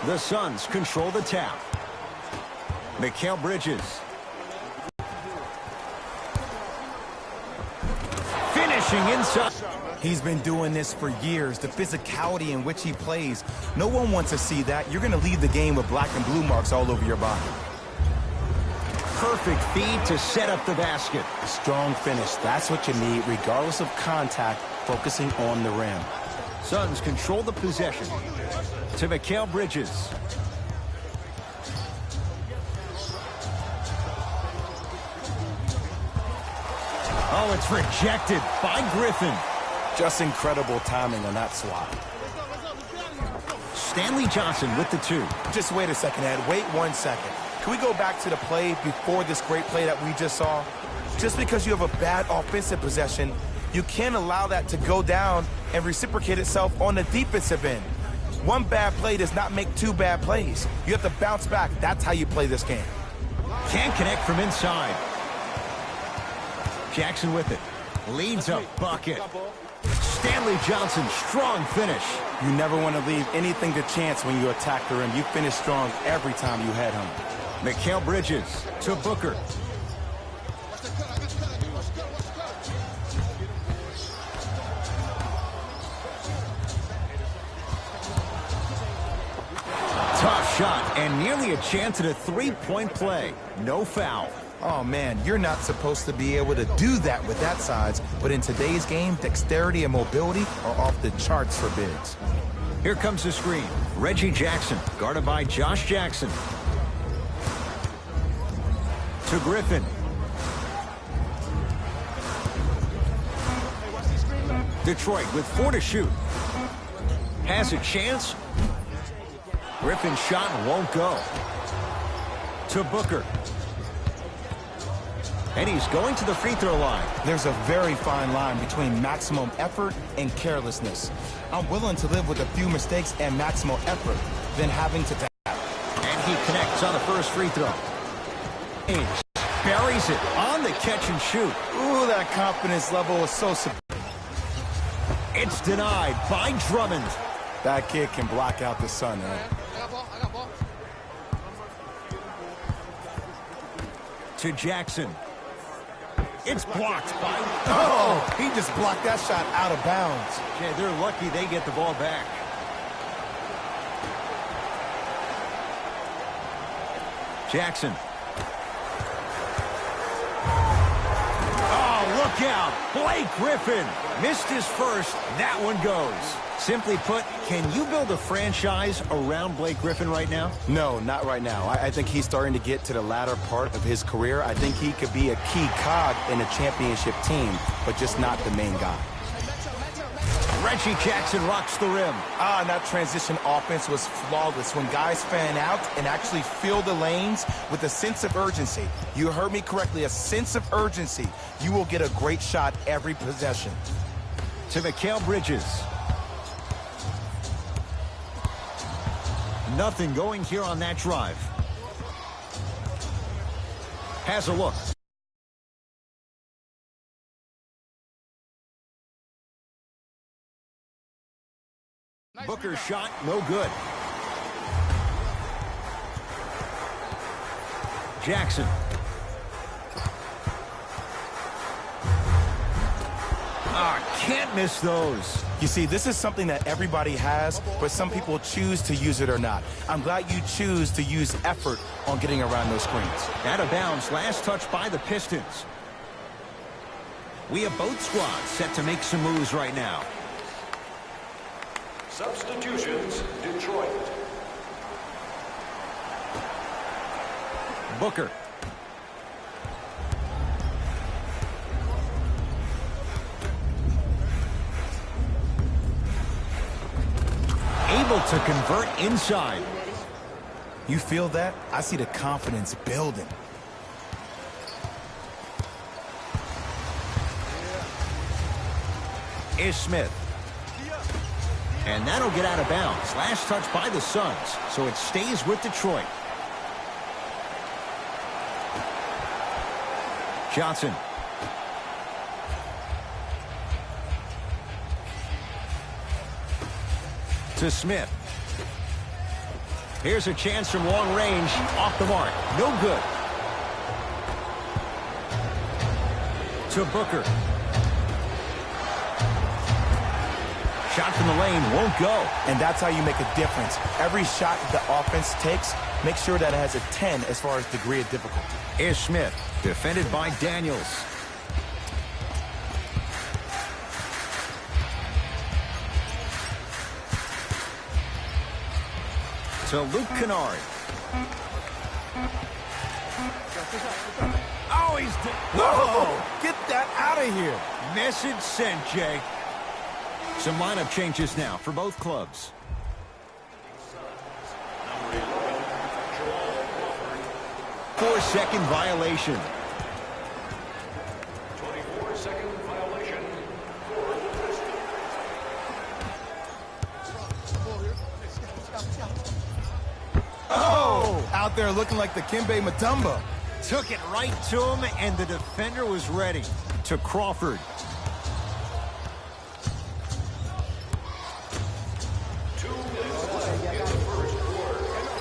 The Suns control the tap. Mikal Bridges. Finishing inside. He's been doing this for years. The physicality in which he plays. No one wants to see that. You're going to leave the game with black and blue marks all over your body. Perfect feed to set up the basket. A strong finish. That's what you need, regardless of contact, focusing on the rim. Suns control the possession. To Mikal Bridges. Oh, it's rejected by Griffin. Just incredible timing on that swat. Stanley Johnson with the 2. Just wait a second, Ed. Wait 1 second. Can we go back to the play before this great play that we just saw? Just because you have a bad offensive possession, you can't allow that to go down and reciprocate itself on the defensive end. One bad play does not make 2 bad plays. You have to bounce back. That's how you play this game. Can't connect from inside. Jackson with it. Leads a bucket. Stanley Johnson, strong finish. You never want to leave anything to chance when you attack the rim. You finish strong every time you head home. Mikal Bridges to Booker. Tough shot and nearly a chance at a 3-point play. No foul. Oh, man, you're not supposed to be able to do that with that size, but in today's game, dexterity and mobility are off the charts for bigs. Here comes the screen. Reggie Jackson, guarded by Josh Jackson. To Griffin. Detroit with 4 to shoot. Has a chance. Griffin's shot won't go. To Booker. And he's going to the free throw line. There's a very fine line between maximum effort and carelessness. I'm willing to live with a few mistakes and maximal effort than having to tap. And he connects on the first free throw. James buries it on the catch and shoot. Ooh, that confidence level is so superb. It's denied by Drummond. That kid can block out the sun, man. To Jackson. It's blocked by... Oh, he just blocked that shot out of bounds. Yeah, they're lucky they get the ball back. Jackson. Oh, look out. Blake Griffin missed his first. That one goes. Simply put, can you build a franchise around Blake Griffin right now? No, not right now. I think he's starting to get to the latter part of his career. I think he could be a key cog in a championship team, but just not the main guy. Reggie Jackson rocks the rim. And that transition offense was flawless when guys fan out and actually fill the lanes with a sense of urgency. You heard me correctly, a sense of urgency. You will get a great shot every possession. To Mikal Bridges. Nothing going here on that drive. Has a look. Booker's shot, no good. Jackson. Can't miss those. You see, this is something that everybody has, but some people choose to use it or not. I'm glad you choose to use effort on getting around those screens. Out of bounds, last touch by the Pistons. We have both squads set to make some moves right now. Substitutions, Detroit. Booker. Able to convert inside. You feel that? I see the confidence building. Is Smith. And that'll get out of bounds. Last touch by the Suns, so it stays with Detroit. Johnson. To Smith. Here's a chance from long range. Off the mark. No good. To Booker. Shot from the lane won't go. And that's how you make a difference. Every shot that the offense takes, make sure that it has a 10 as far as degree of difficulty. Is Smith, defended by Daniels. To Luke Kennard. Oh, he's... Whoa! Get that out of here. Message sent, Jay. Some lineup changes now for both clubs. Four-second violation. 24-second violation for the Pistons. Oh! Out there looking like the Kimbe Mutombo. Took it right to him, and the defender was ready. To Crawford.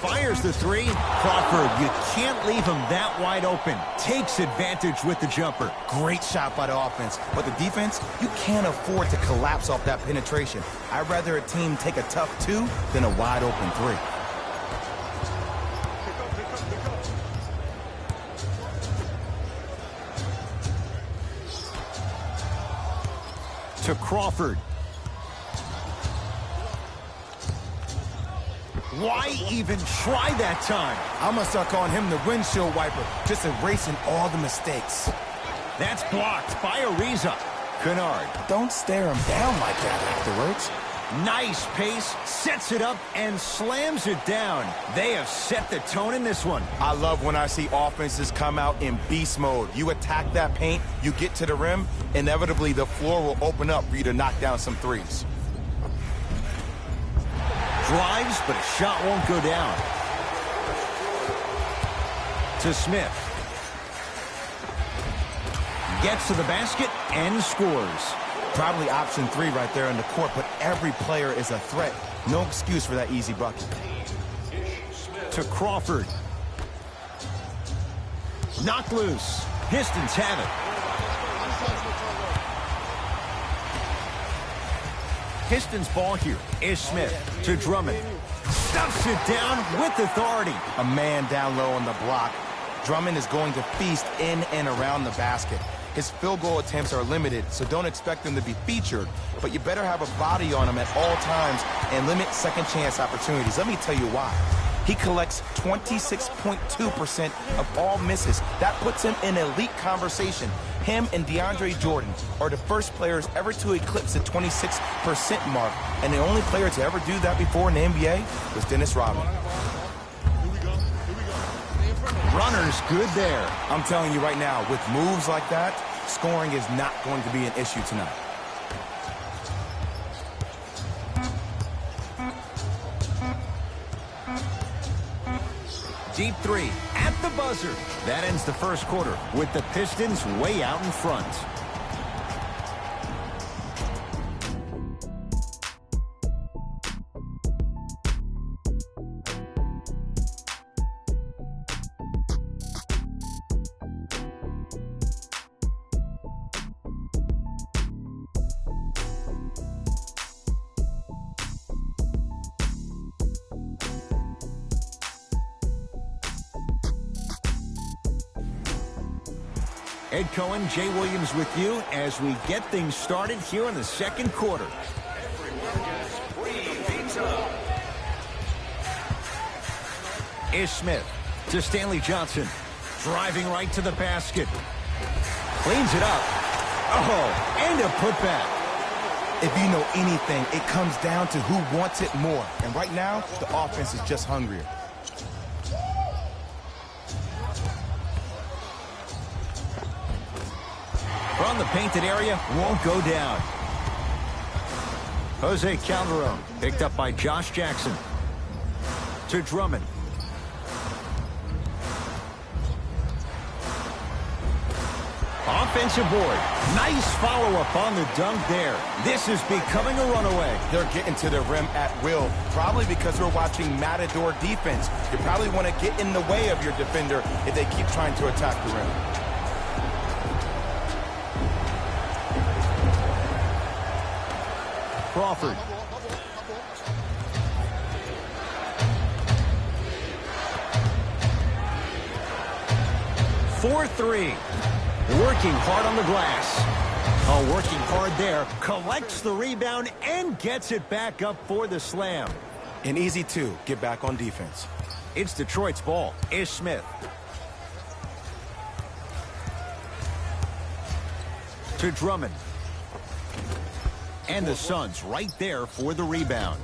Fires the three. Crawford, you can't leave him that wide open. Takes advantage with the jumper. Great shot by the offense. But the defense, you can't afford to collapse off that penetration. I'd rather a team take a tough two than a wide open three. To Crawford. Why even try that time? I'm going to start calling him the windshield wiper, just erasing all the mistakes. That's blocked by Ariza. Kennard. Don't stare him down like that afterwards. Nice pace, sets it up, and slams it down. They have set the tone in this one. I love when I see offenses come out in beast mode. You attack that paint, you get to the rim, inevitably the floor will open up for you to knock down some threes. Drives, but a shot won't go down. To Smith. Gets to the basket and scores. Probably option 3 right there in the court, but every player is a threat. No excuse for that easy bucket. To Crawford. Knocked loose. Pistons have it. Pistons ball here. Is Smith to Drummond. Stuffs it down with authority. A man down low on the block. Drummond is going to feast in and around the basket. His field goal attempts are limited, so don't expect him to be featured, but you better have a body on him at all times and limit second chance opportunities. Let me tell you why. He collects 26.2% of all misses. That puts him in elite conversation. Him and DeAndre Jordan are the first players ever to eclipse the 26% mark, and the only player to ever do that before in the NBA was Dennis Rodman. Runner's good there. I'm telling you right now, with moves like that, scoring is not going to be an issue tonight. Deep three at the buzzer. That ends the first quarter with the Pistons way out in front. Ed Cohen, Jay Williams with you as we get things started here in the second quarter. Is Smith to Stanley Johnson. Driving right to the basket. Cleans it up. Oh, and a putback. If you know anything, it comes down to who wants it more. And right now, the offense is just hungrier. From the painted area, won't go down. Jose Calderon, picked up by Josh Jackson. To Drummond. Offensive board. Nice follow-up on the dunk there. This is becoming a runaway. They're getting to the rim at will, probably because we're watching Matador defense. You probably want to get in the way of your defender if they keep trying to attack the rim. Crawford. For three. Working hard on the glass. Oh, working hard there. Collects the rebound and gets it back up for the slam. An easy two. Get back on defense. It's Detroit's ball. Ish Smith. To Drummond. And the Suns right there for the rebound.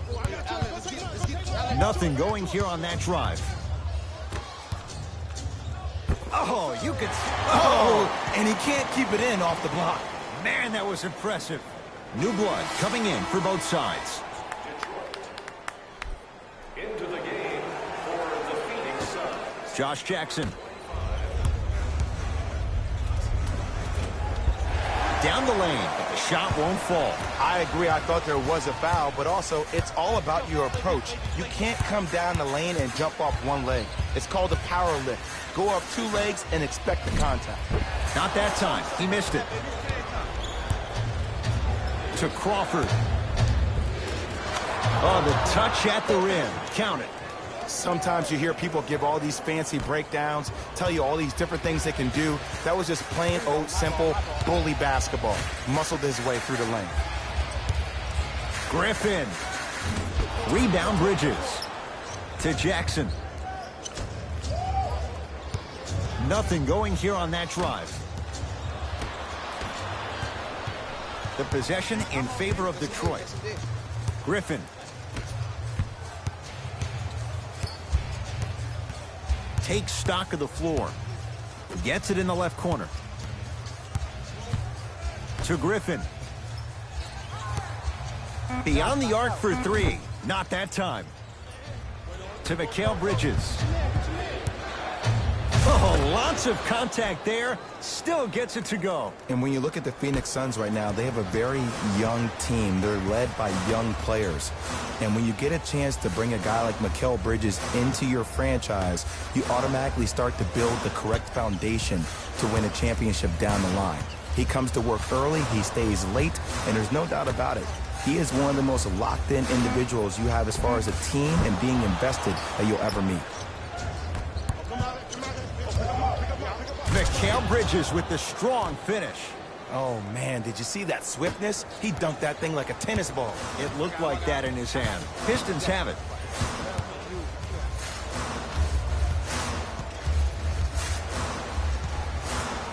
Nothing going here on that drive. Oh, you could... Oh, and he can't keep it in off the block. Man, that was impressive. New blood coming in for both sides. Into the game for the Phoenix Suns. Josh Jackson. Down the lane, but the shot won't fall. I agree. I thought there was a foul, but also it's all about your approach. You can't come down the lane and jump off one leg. It's called a power lift. Go up two legs and expect the contact. Not that time. He missed it. To Crawford. Oh, the touch at the rim. Count it. Sometimes you hear people give all these fancy breakdowns, tell you all these different things they can do. That was just plain old simple bully basketball. Muscled his way through the lane. Griffin. Rebound Bridges. To Jackson. Nothing going here on that drive. The possession in favor of Detroit. Griffin. Takes stock of the floor. Gets it in the left corner. To Griffin. Beyond the arc for three. Not that time. To Mikal Bridges. Oh, lots of contact there. Still gets it to go. And when you look at the Phoenix Suns right now, they have a very young team. They're led by young players. And when you get a chance to bring a guy like Mikal Bridges into your franchise, you automatically start to build the correct foundation to win a championship down the line. He comes to work early, he stays late, and there's no doubt about it. He is one of the most locked-in individuals you have as far as a team and being invested that you'll ever meet. Mikal Bridges with the strong finish. Oh, man, did you see that swiftness? He dunked that thing like a tennis ball. It looked like that in his hand. Pistons have it.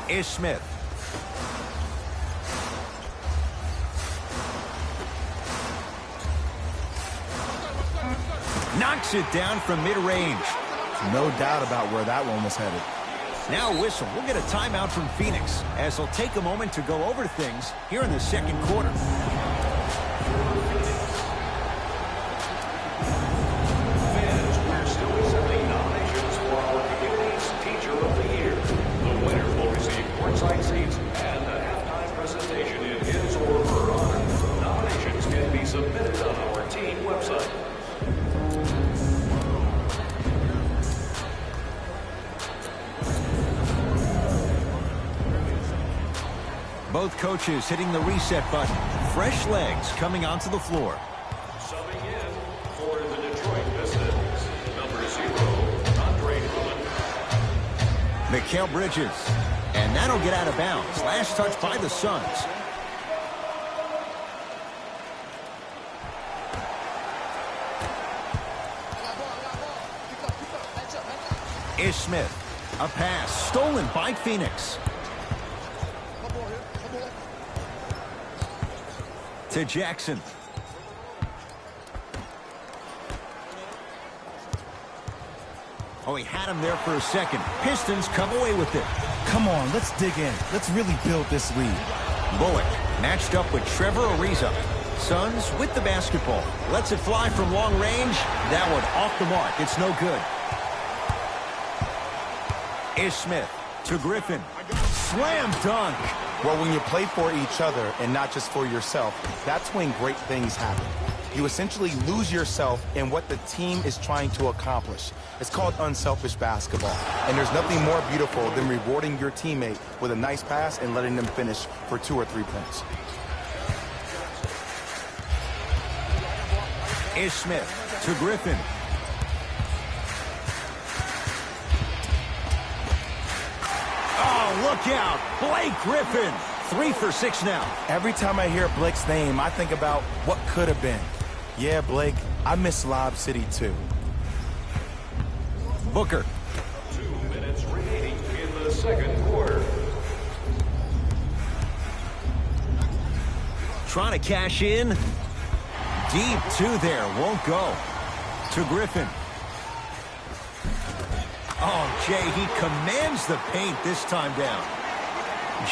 Ish Smith. Knocks it down from mid-range. No doubt about where that one was headed. Now a whistle. We'll get a timeout from Phoenix as they'll take a moment to go over things here in the second quarter. Fans, we're still sending nominations for our community's Teacher of the Year. The winner will receive courtside seats and a halftime presentation in his or her honor. Nominations can be submitted on our team website. Both coaches hitting the reset button. Fresh legs coming onto the floor. Subbing in for the Detroit Pistons, number 0, Andre Drummond. Mikal Bridges. And that'll get out of bounds. Last touch by the Suns. Ish Smith. A pass stolen by Phoenix. To Jackson. Oh, he had him there for a second. Pistons come away with it. Come on, let's dig in. Let's really build this lead. Bullock matched up with Trevor Ariza. Suns with the basketball. Lets it fly from long range. That one off the mark. It's no good. Ish Smith to Griffin. slam dunk. Well, when you play for each other and not just for yourself, that's when great things happen. You essentially lose yourself in what the team is trying to accomplish. It's called unselfish basketball. And there's nothing more beautiful than rewarding your teammate with a nice pass and letting them finish for 2 or 3 points. Ish Smith to Griffin. Oh, look out. Blake Griffin. 3 for 6 now. Every time I hear Blake's name, I think about what could have been. Yeah, Blake, I miss Lob City too. Booker. 2 minutes remaining in the second quarter. Trying to cash in. Deep 2 there. Won't go. To Griffin. Oh, Jay, he commands the paint this time down.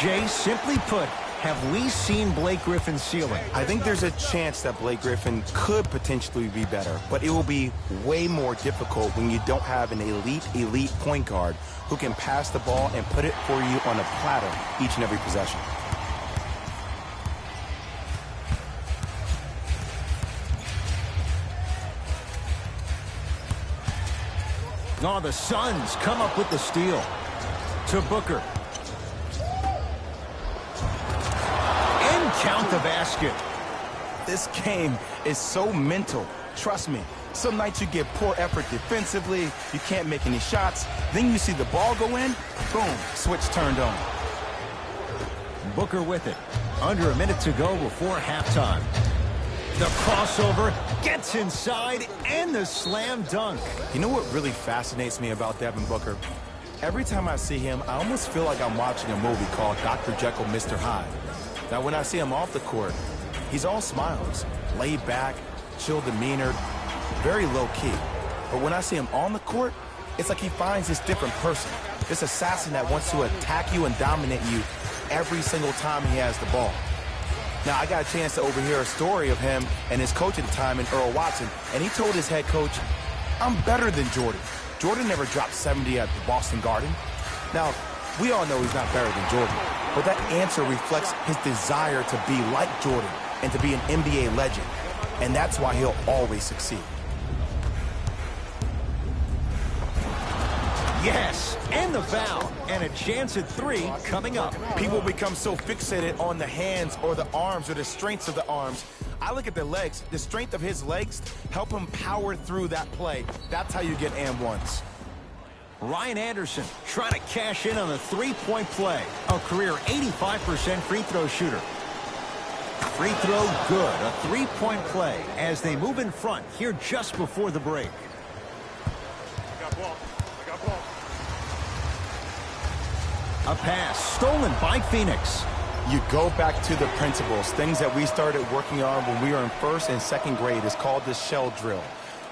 Jay, simply put, have we seen Blake Griffin's ceiling? I think there's a chance that Blake Griffin could potentially be better, but it will be way more difficult when you don't have an elite point guard who can pass the ball and put it for you on a platter each and every possession. Oh, the Suns come up with the steal. To Booker. And count the basket. This game is so mental. Trust me. Some nights you get poor effort defensively, you can't make any shots, then you see the ball go in, boom, switch turned on. Booker with it. Under a minute to go before halftime. The crossover gets inside and the slam dunk. You know what really fascinates me about Devin Booker? Every time I see him, I almost feel like I'm watching a movie called Dr. Jekyll, Mr. Hyde. Now, when I see him off the court, he's all smiles, laid back, chill demeanor, very low-key. But when I see him on the court, it's like he finds this different person, this assassin that wants to attack you and dominate you every single time he has the ball. Now, I got a chance to overhear a story of him and his coach at the time, Earl Watson, and he told his head coach, I'm better than Jordan. Jordan never dropped 70 at the Boston Garden. Now, we all know he's not better than Jordan, but that answer reflects his desire to be like Jordan and to be an NBA legend, and that's why he'll always succeed. Yes, and the foul, and a chance at 3 coming up. People become so fixated on the hands or the arms or the strengths of the arms. I look at the legs. The strength of his legs help him power through that play. That's how you get and ones. Ryan Anderson trying to cash in on the 3-point play. A career 85% free throw shooter. Free throw good. A 3-point play as they move in front here just before the break. A pass stolen by Phoenix. You go back to the principles, things that we started working on when we were in 1st and 2nd grade. It's called the shell drill.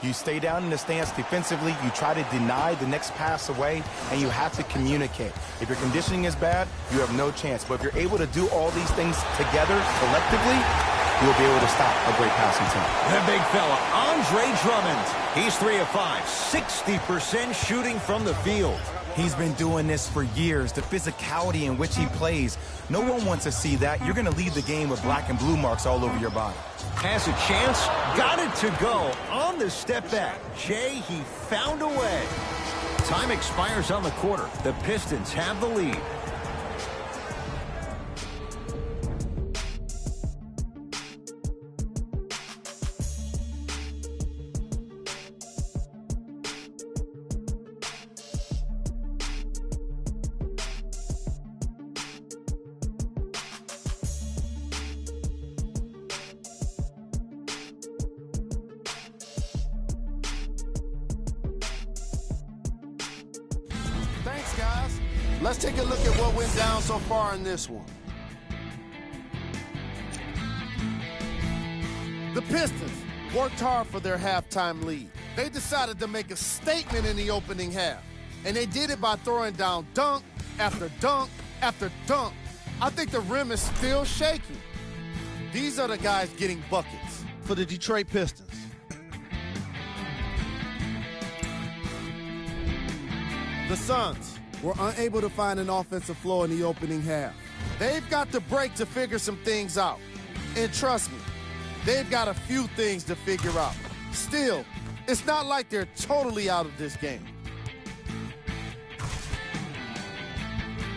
You stay down in the stance defensively, you try to deny the next pass away, and you have to communicate. If your conditioning is bad, you have no chance. But if you're able to do all these things together, collectively, you'll be able to stop a great passing team. The big fella, Andre Drummond. He's 3 of 5, 60% shooting from the field. He's been doing this for years. The physicality in which he plays, no one wants to see that. You're going to leave the game with black and blue marks all over your body. Has a chance, got it to go on the step back. Jay, he found a way. Time expires on the quarter. The Pistons have the lead. Thanks, guys. Let's take a look at what went down so far in this one. The Pistons worked hard for their halftime lead. They decided to make a statement in the opening half, and they did it by throwing down dunk after dunk after dunk. I think the rim is still shaking. These are the guys getting buckets for the Detroit Pistons. The Suns were unable to find an offensive flow in the opening half. They've got the break to figure some things out. And trust me, they've got a few things to figure out. Still, it's not like they're totally out of this game.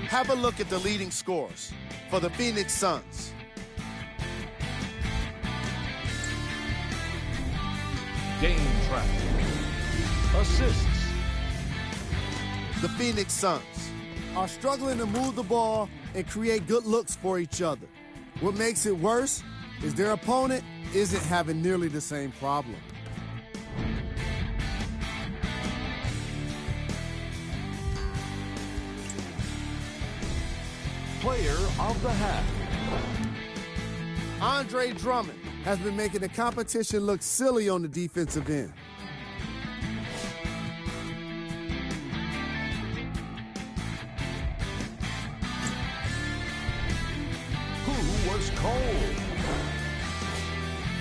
Have a look at the leading scores for the Phoenix Suns. Game track. Assists. The Phoenix Suns are struggling to move the ball and create good looks for each other. What makes it worse is their opponent isn't having nearly the same problem. Player of the half. Andre Drummond has been making the competition look silly on the defensive end. Who was cold?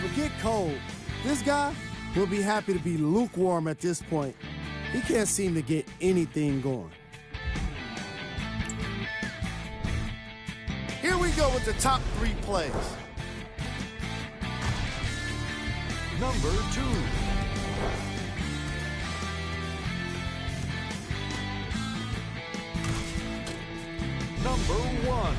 Forget cold. This guy will be happy to be lukewarm at this point. He can't seem to get anything going. Here we go with the top 3 plays. Number 2. Number 1.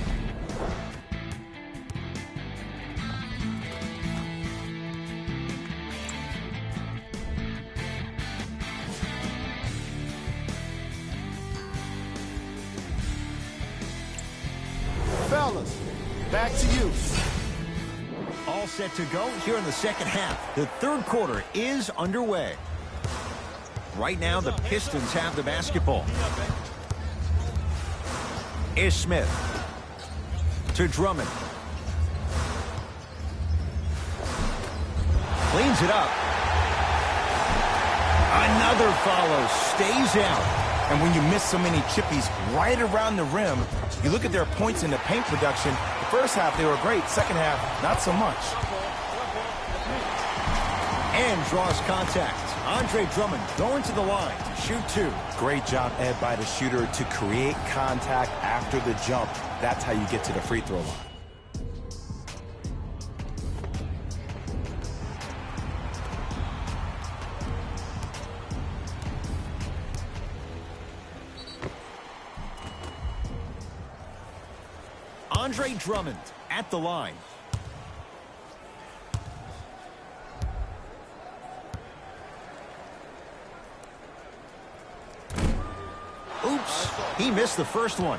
Fellas, back to you. All set to go here in the second half. The third quarter is underway. Right now, the Pistons have the basketball. Ish Smith to Drummond. Cleans it up. Another follow. Stays out. And when you miss so many chippies right around the rim, you look at their points in the paint production. The first half, they were great. Second half, not so much. And draws contact. Andre Drummond going to the line to shoot 2. Great job, Ed, by the shooter to create contact after the jump. That's how you get to the free throw line. Andre Drummond at the line. Oops, he missed the first one.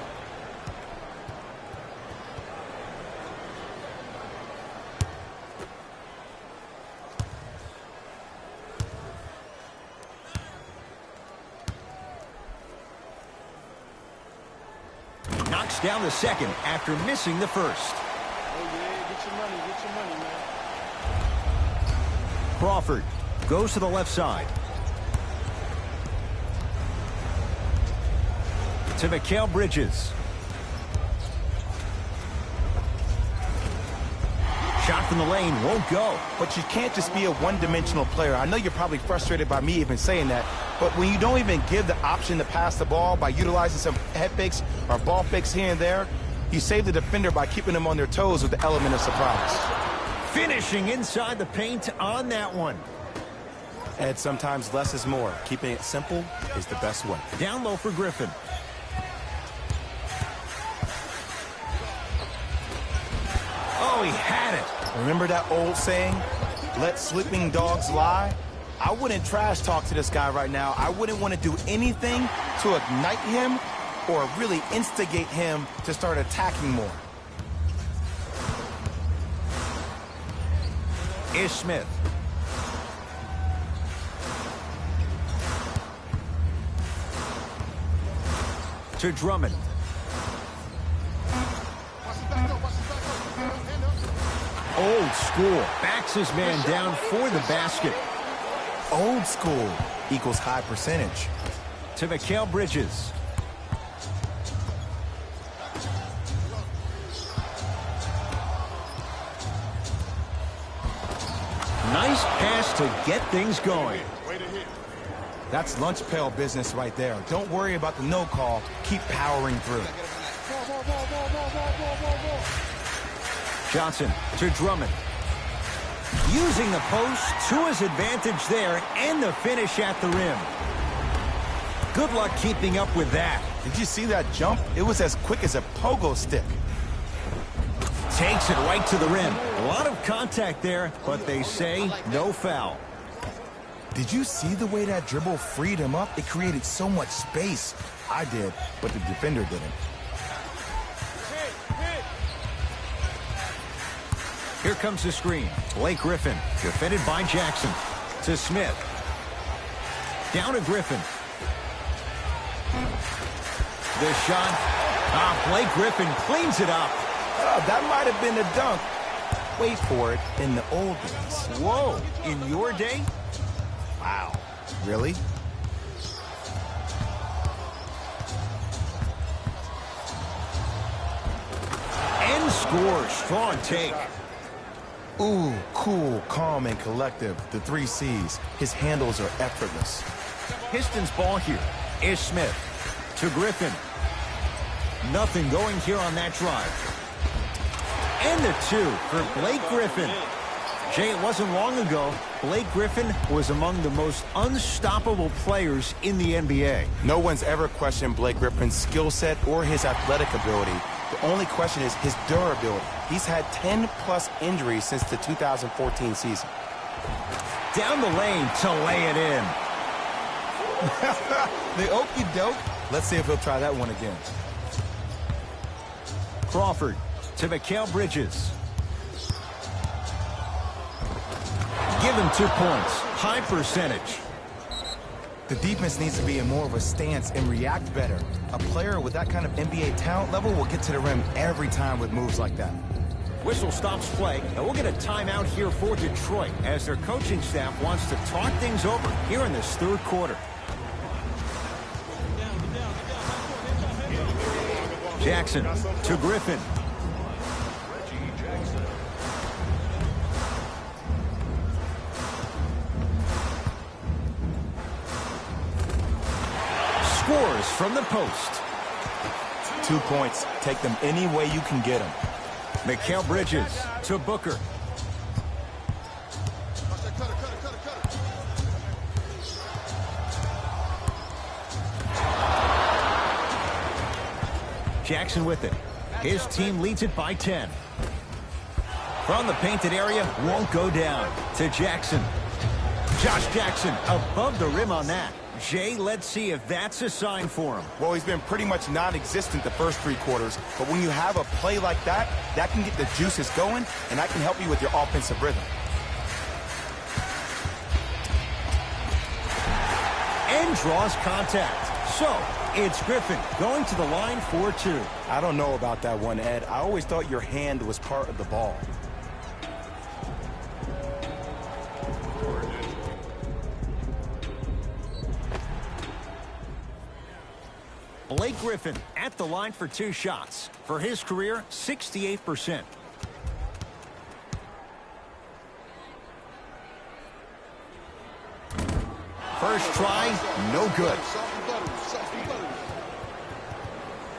Knocks down the second after missing the first. Oh, yeah, get your money, man. Crawford goes to the left side. To Mikal Bridges. Shot from the lane won't go. But you can't just be a one-dimensional player. I know you're probably frustrated by me even saying that, but when you don't even give the option to pass the ball by utilizing some head fakes or ball fakes here and there, you save the defender by keeping them on their toes with the element of surprise. Finishing inside the paint on that one. Ed, sometimes less is more. Keeping it simple is the best way. Down low for Griffin. Oh, he had it. Remember that old saying, let sleeping dogs lie? I wouldn't trash talk to this guy right now. I wouldn't want to do anything to ignite him or really instigate him to start attacking more. Ish Smith. To Drummond. Old school. Backs his man down for the basket. Old school equals high percentage. To Mikal Bridges. Nice pass to get things going. That's lunch pail business right there. Don't worry about the no call. Keep powering through. Johnson to Drummond. Using the post to his advantage there, and the finish at the rim. Good luck keeping up with that. Did you see that jump? It was as quick as a pogo stick. Takes it right to the rim. A lot of contact there, but they say no foul. Did you see the way that dribble freed him up? It created so much space. I did, but the defender didn't. Here comes the screen. Blake Griffin, defended by Jackson. To Smith. Down to Griffin. The shot. Blake Griffin cleans it up. That might have been a dunk. Wait for it, in the old days. Whoa, in your day? Wow. Really? And scores. Strong take. Ooh, cool, calm, and collective. The 3 C's. His handles are effortless. Pistons ball here. Is Smith to Griffin. Nothing going here on that drive. And the 2 for Blake Griffin. Jay, it wasn't long ago, Blake Griffin was among the most unstoppable players in the NBA. No one's ever questioned Blake Griffin's skill set or his athletic ability. The only question is his durability. He's had 10-plus injuries since the 2014 season. Down the lane to lay it in. The okey doke. Let's see if he'll try that one again. Crawford to Mikal Bridges. Give him 2 points. High percentage. The defense needs to be in more of a stance and react better. A player with that kind of NBA talent level will get to the rim every time with moves like that. Whistle stops play, and we'll get a timeout here for Detroit as their coaching staff wants to talk things over here in this 3rd quarter. Jackson to Griffin. Scores from the post. 2 points. Take them any way you can get them. Mikal Bridges to Booker. Jackson with it. His team leads it by 10. From the painted area, won't go down. To Jackson. Josh Jackson above the rim on that. Jay, let's see if that's a sign for him. Well, he's been pretty much non-existent the first 3 quarters, but when you have a play like that, that can get the juices going, and that can help you with your offensive rhythm. And draws contact. So, it's Griffin going to the line for 2. I don't know about that one, Ed. I always thought your hand was part of the ball. Blake Griffin at the line for 2 shots. For his career, 68%. First try, no good.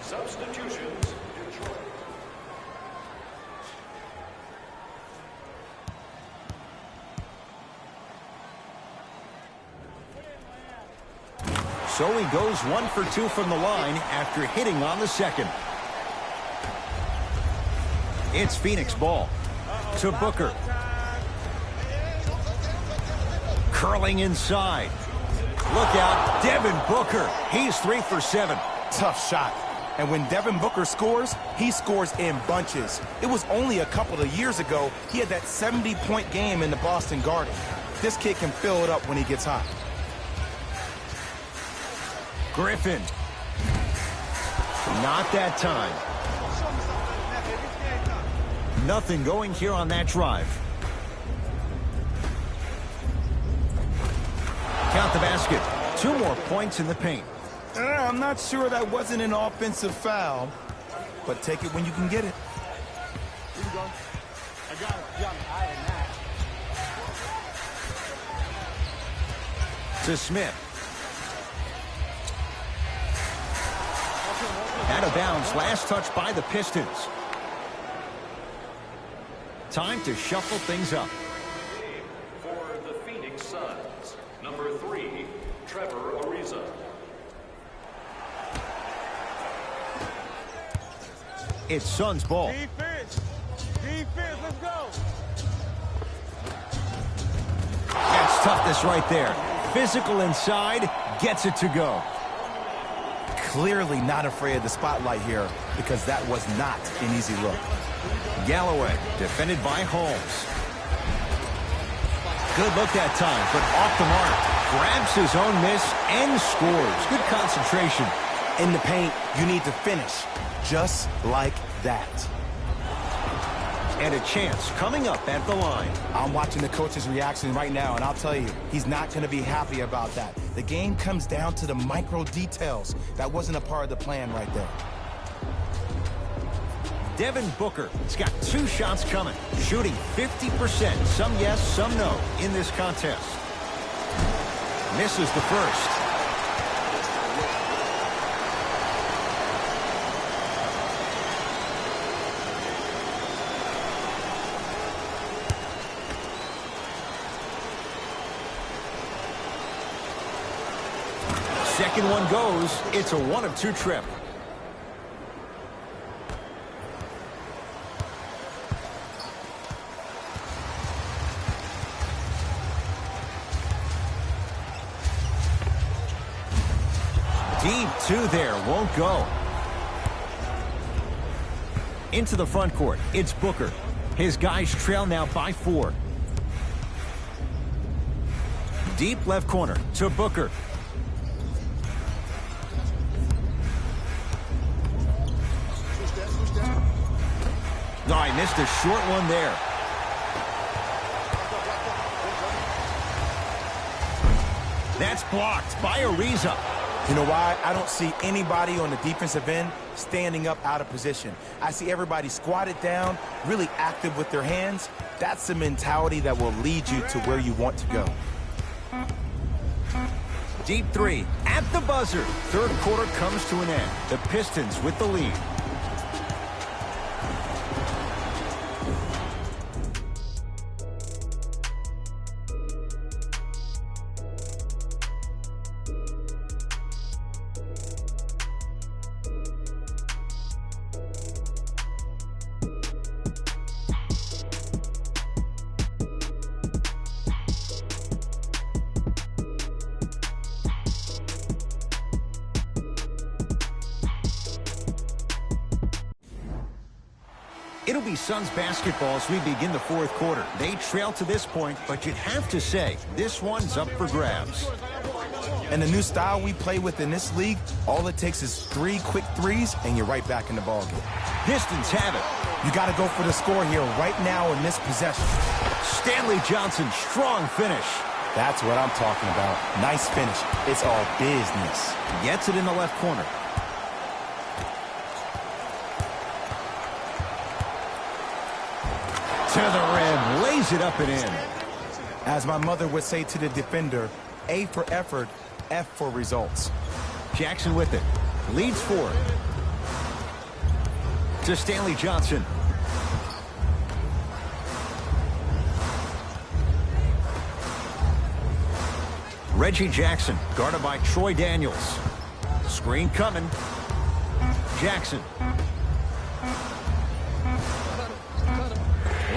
Substitutions. Detroit. So he goes 1 for 2 from the line after hitting on the second. It's Phoenix ball to Booker. Curling inside. Look out, Devin Booker. He's 3 for 7. Tough shot. And when Devin Booker scores, he scores in bunches. It was only a couple of years ago he had that 70-point game in the Boston Garden. This kid can fill it up when he gets hot. Griffin. Not that time. Nothing going here on that drive. Count the basket. 2 more points in the paint. I'm not sure that wasn't an offensive foul, but take it when you can get it. Here you go. I got it. To Smith. Out of bounds, last touch by the Pistons. Time to shuffle things up. For the Phoenix Suns, number 3, Trevor Ariza. It's Suns ball. Defense, let's go. That's toughness right there. Physical inside, gets it to go. Clearly not afraid of the spotlight here because that was not an easy look. Galloway, defended by Holmes. Good look that time, but off the mark. Grabs his own miss and scores. Good concentration. In the paint, you need to finish just like that. And a chance coming up at the line. I'm watching the coach's reaction right now, and I'll tell you, he's not going to be happy about that. The game comes down to the micro details. That wasn't a part of the plan right there. Devin Booker has got 2 shots coming, shooting 50%. Some yes, some no in this contest. Misses the first. Second one goes. It's a 1 of 2 trip. Deep 2 there, won't go. Into the front court, it's Booker. His guys trail now by 4. Deep left corner to Booker. No, I missed a short one there. That's blocked by Ariza. You know why? I don't see anybody on the defensive end standing up out of position. I see everybody squatted down, really active with their hands. That's the mentality that will lead you to where you want to go. Deep 3 at the buzzer. Third quarter comes to an end. The Pistons with the lead. It'll be Suns basketball as we begin the fourth quarter. They trail to this point, but you'd have to say this one's up for grabs. And the new style we play with in this league, all it takes is 3 quick threes, and you're right back in the ballgame. Pistons have it. You got to go for the score here right now in this possession. Stanley Johnson, strong finish. That's what I'm talking about. Nice finish. It's all business. Gets it in the left corner. To the rim, lays it up and in. As my mother would say to the defender, A for effort, F for results. Jackson with it. Leads 4. To Stanley Johnson. Reggie Jackson, guarded by Troy Daniels. Screen coming. Jackson.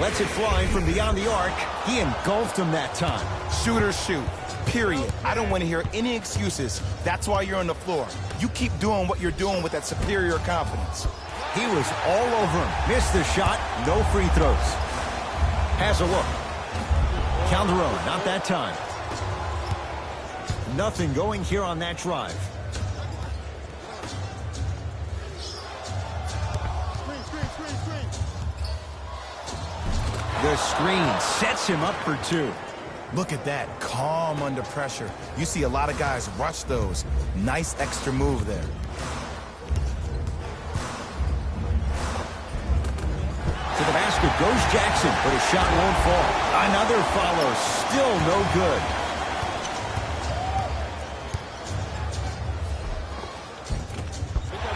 Lets it fly from beyond the arc. He engulfed him that time. Shooters shoot, period. I don't want to hear any excuses. That's why you're on the floor. You keep doing what you're doing with that superior confidence. He was all over him. Missed the shot. No free throws. Has a look. Calderon, not that time. Nothing going here on that drive. The screen sets him up for 2. Look at that, calm under pressure. You see a lot of guys rush those. Nice extra move there. To the basket goes Jackson, but his shot won't fall. Another follow, still no good.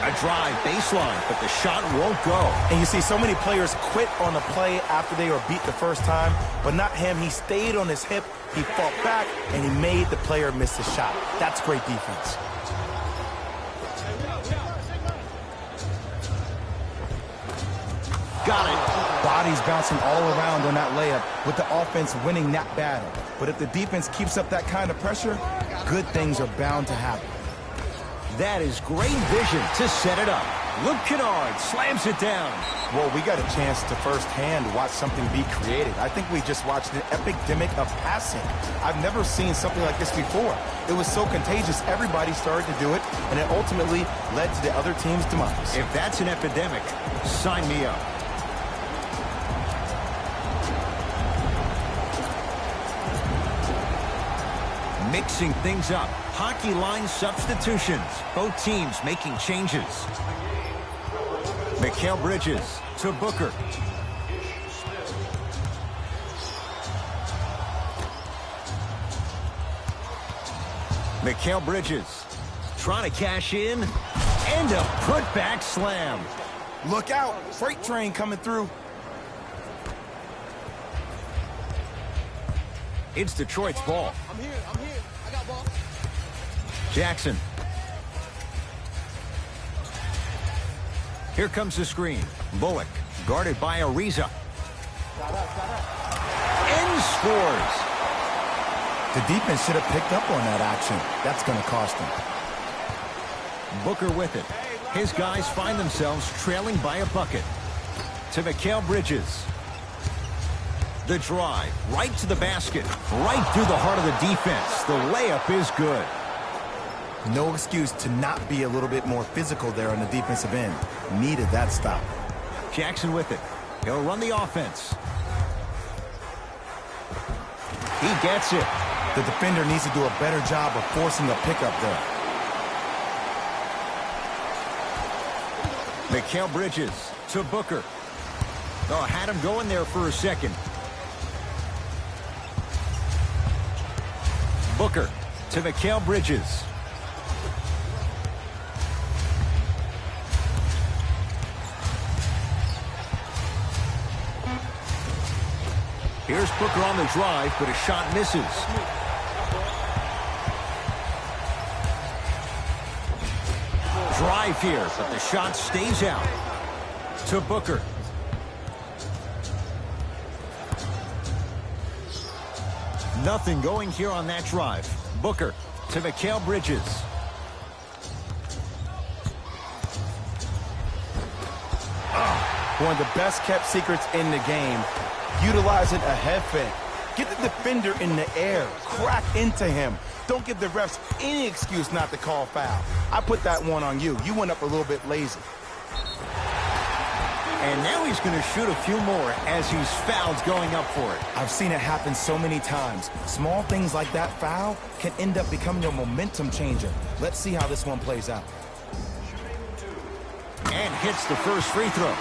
A drive baseline, but the shot won't go. And you see so many players quit on the play after they were beat the first time, but not him. He stayed on his hip, he fought back, and he made the player miss the shot. That's great defense. Got it. Bodies bouncing all around on that layup with the offense winning that battle. But if the defense keeps up that kind of pressure, good things are bound to happen. That is great vision to set it up. Luke Kennard slams it down. Well, we got a chance to firsthand watch something be created. I think we just watched an epidemic of passing. I've never seen something like this before. It was so contagious, everybody started to do it, and it ultimately led to the other team's demise. If that's an epidemic, sign me up. Mixing things up. Hockey line substitutions. Both teams making changes. Mikal Bridges to Booker. Mikal Bridges trying to cash in. And a putback slam. Look out. Freight train coming through. It's Detroit's ball. I'm here. I got ball. Jackson. Here comes the screen. Bullock, guarded by Ariza. And scores. The defense should have picked up on that action. That's going to cost them. Booker with it. His guys find themselves trailing by a bucket. To Mikal Bridges. The drive, right to the basket, right through the heart of the defense. The layup is good. No excuse to not be a little bit more physical there on the defensive end. Needed that stop. Jackson with it. He'll run the offense. He gets it. The defender needs to do a better job of forcing a pickup there. Mikal Bridges to Booker. Oh, had him going there for a second. Booker to Mikal Bridges. Here's Booker on the drive, but a shot misses. Drive here, but the shot stays out. To Booker. Nothing going here on that drive. Booker to Mikal Bridges. One of the best kept secrets in the game. Utilizing a head fake. Get the defender in the air. Crack into him. Don't give the refs any excuse not to call foul. I put that one on you. You went up a little bit lazy. And now he's going to shoot a few more as he's fouled going up for it. I've seen it happen so many times. Small things like that foul can end up becoming a momentum changer. Let's see how this one plays out. And hits the first free throw.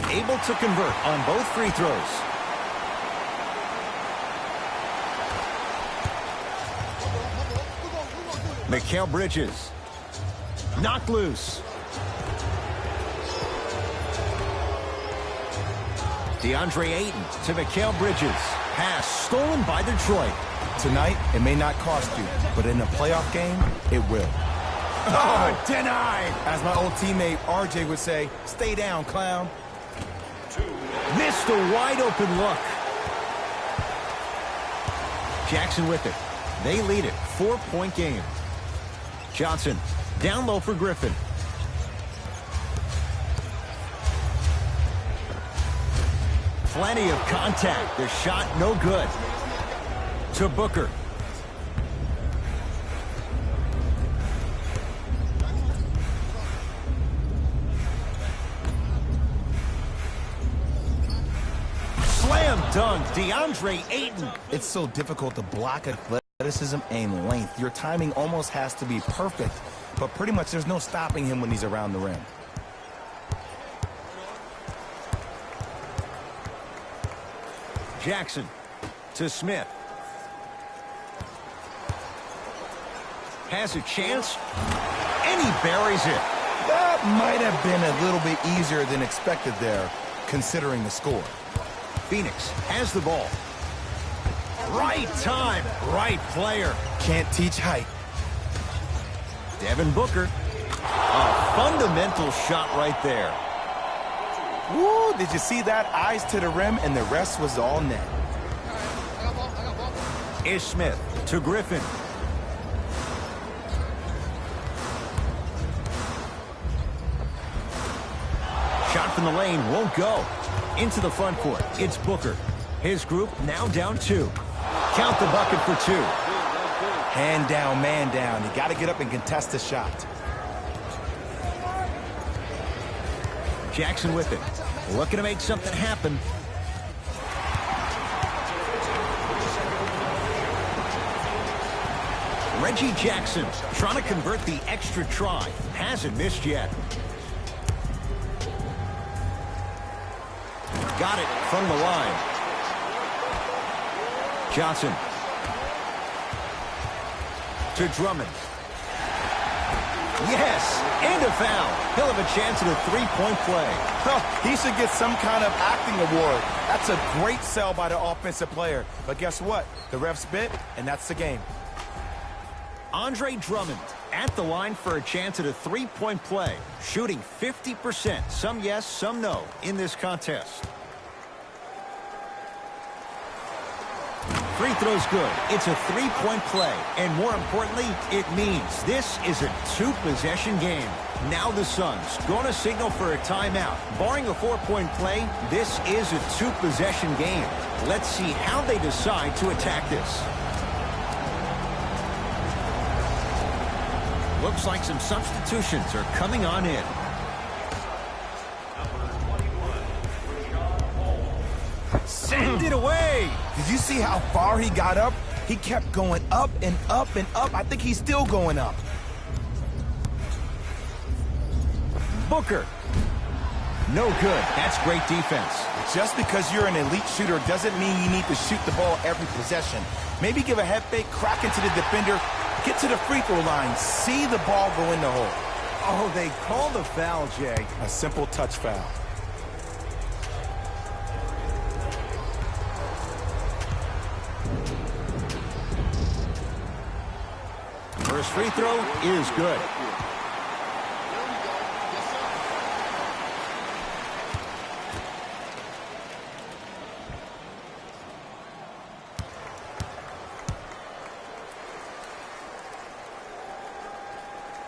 Able to convert on both free throws. Mikal Bridges. Knocked loose. DeAndre Ayton to Mikal Bridges. Pass stolen by Detroit. Tonight, it may not cost you, but in a playoff game, it will. Oh, denied. As my old teammate RJ would say, stay down, clown. Missed a wide open look. Jackson with it. They lead it. 4-point game. Johnson down low for Griffin. Plenty of contact. The shot no good. To Booker. Slam dunk, DeAndre Ayton. It's so difficult to block athleticism and length. Your timing almost has to be perfect, but pretty much there's no stopping him when he's around the rim. Jackson to Smith. Has a chance, and he buries it. That might have been a little bit easier than expected there, considering the score. Phoenix has the ball. Right time, right player. Can't teach height. Devin Booker. A fundamental shot right there. Woo, did you see that? Eyes to the rim, and the rest was all net. Ish Smith to Griffin. Shot from the lane won't go. Into the front court, it's Booker. His group now down 2. Count the bucket for 2. Hand down, man down. You got to get up and contest the shot. Jackson with it. Looking to make something happen. Reggie Jackson trying to convert the extra try. Hasn't missed yet. Got it from the line. Johnson to Drummond. Yes, and a foul. He'll have a chance at a 3-point play. Huh, he should get some kind of acting award. That's a great sell by the offensive player. But guess what? The refs bit, and that's the game. Andre Drummond at the line for a chance at a 3-point play. Shooting 50%. Some yes, some no in this contest. Free throw's good. It's a 3-point play. And more importantly, it means this is a 2-possession game. Now the Suns going to signal for a timeout. Barring a 4-point play, this is a 2-possession game. Let's see how they decide to attack this. Looks like some substitutions are coming on in. Send it away. Did you see how far he got up? He kept going up and up and up. I think he's still going up. Booker. No good. That's great defense. Just because you're an elite shooter doesn't mean you need to shoot the ball every possession. Maybe give a head fake, crack into the defender, get to the free throw line, see the ball go in the hole. Oh, they called a foul, Jay. A simple touch foul. First free throw is good.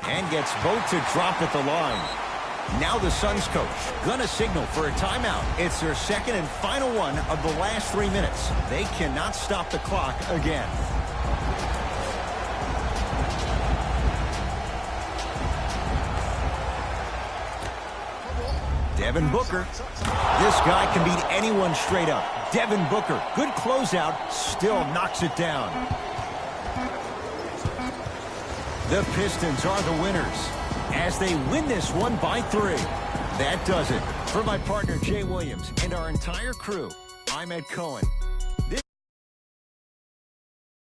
And gets both to drop at the line. Now the Suns coach gonna signal for a timeout. It's their second and final one of the last 3 minutes. They cannot stop the clock again. Devin Booker. This guy can beat anyone straight up. Devin Booker, good closeout, still knocks it down. The Pistons are the winners as they win this one by 3. That does it. For my partner, Jay Williams, and our entire crew, I'm Ed Cohen.